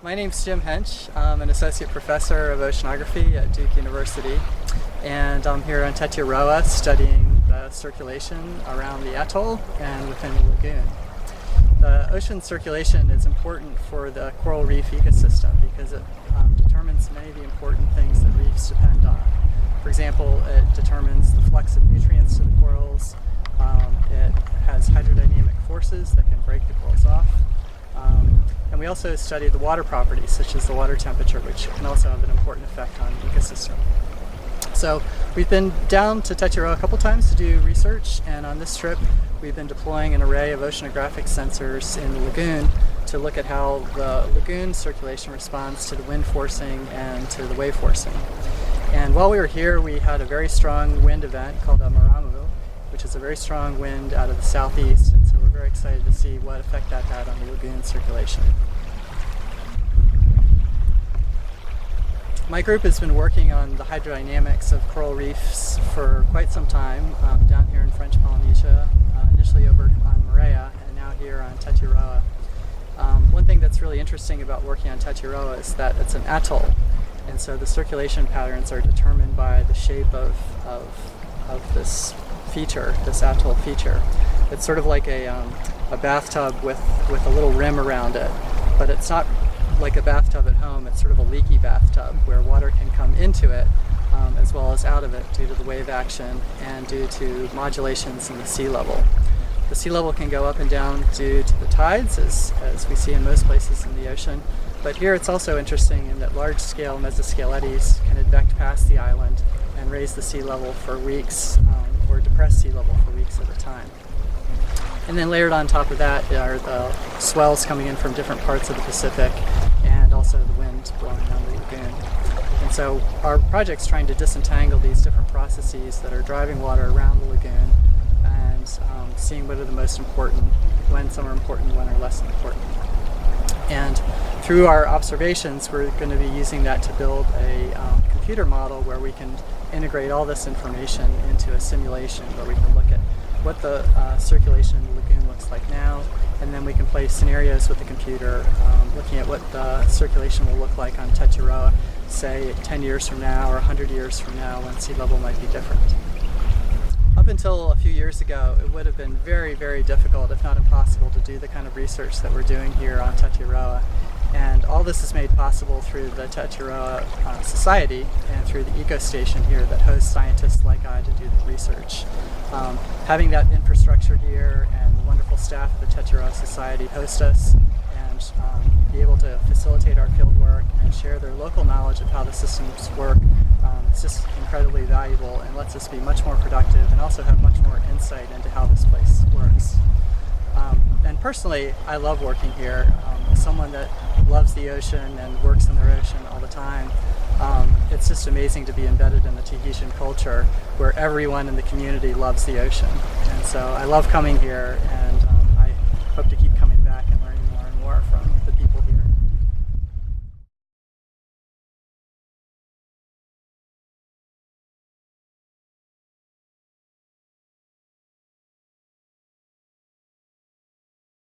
My name's Jim Hench. I'm an associate professor of oceanography at Duke University, and I'm here on Tetiaroa studying the circulation around the atoll and within the lagoon. The ocean circulation is important for the coral reef ecosystem because it determines many of the important things that reefs depend on. For example, it determines the flux of nutrients to the corals. It has hydrodynamic forces that can break the corals off. And we also study the water properties, such as the water temperature, which can also have an important effect on the ecosystem. So we've been down to Tetiaroa a couple times to do research, and on this trip we've been deploying an array of oceanographic sensors in the lagoon to look at how the lagoon circulation responds to the wind forcing and to the wave forcing. And while we were here, we had a very strong wind event called a maramu, which is a very strong wind out of the southeast, and so we're very excited to see what effect that had on the lagoon circulation. My group has been working on the hydrodynamics of coral reefs for quite some time, down here in French Polynesia, initially over on Moorea, and now here on Tetiaroa. One thing that's really interesting about working on Tetiaroa is that it's an atoll, and so the circulation patterns are determined by the shape of this feature, this atoll feature. It's sort of like a bathtub with a little rim around it, but it's not like a bathtub at home. It's sort of a leaky bathtub where water can come into it as well as out of it due to the wave action and due to modulations in the sea level. The sea level can go up and down due to the tides, as we see in most places in the ocean, but here it's also interesting in that large-scale mesoscale eddies can advect past the island and raise the sea level for weeks, or depress sea level for weeks at a time. And then layered on top of that are the swells coming in from different parts of the Pacific, and also the wind blowing around the lagoon. And so our project's trying to disentangle these different processes that are driving water around the lagoon and seeing what are the most important, when some are important, when are less important. And through our observations, we're going to be using that to build a computer model where we can integrate all this information into a simulation where we can look at what the circulation in the lagoon looks like now, and then we can play scenarios with the computer, looking at what the circulation will look like on Tetiaroa, say 10 years from now or 100 years from now when sea level might be different. Up until a few years ago, it would have been very, very difficult, if not impossible, to do the kind of research that we're doing here on Tetiaroa. And all this is made possible through the Tetiaroa Society and through the eco-station here that hosts scientists like I to do the research. Having that infrastructure here and the wonderful staff of the Tetiaroa Society host us and be able to facilitate our field work and share their local knowledge of how the systems work, it's just incredibly valuable and lets us be much more productive and also have much more insight into how this place works. And personally, I love working here. As someone that loves the ocean and works in the ocean all the time, it's just amazing to be embedded in the Tahitian culture where everyone in the community loves the ocean. And so I love coming here, and I hope to keep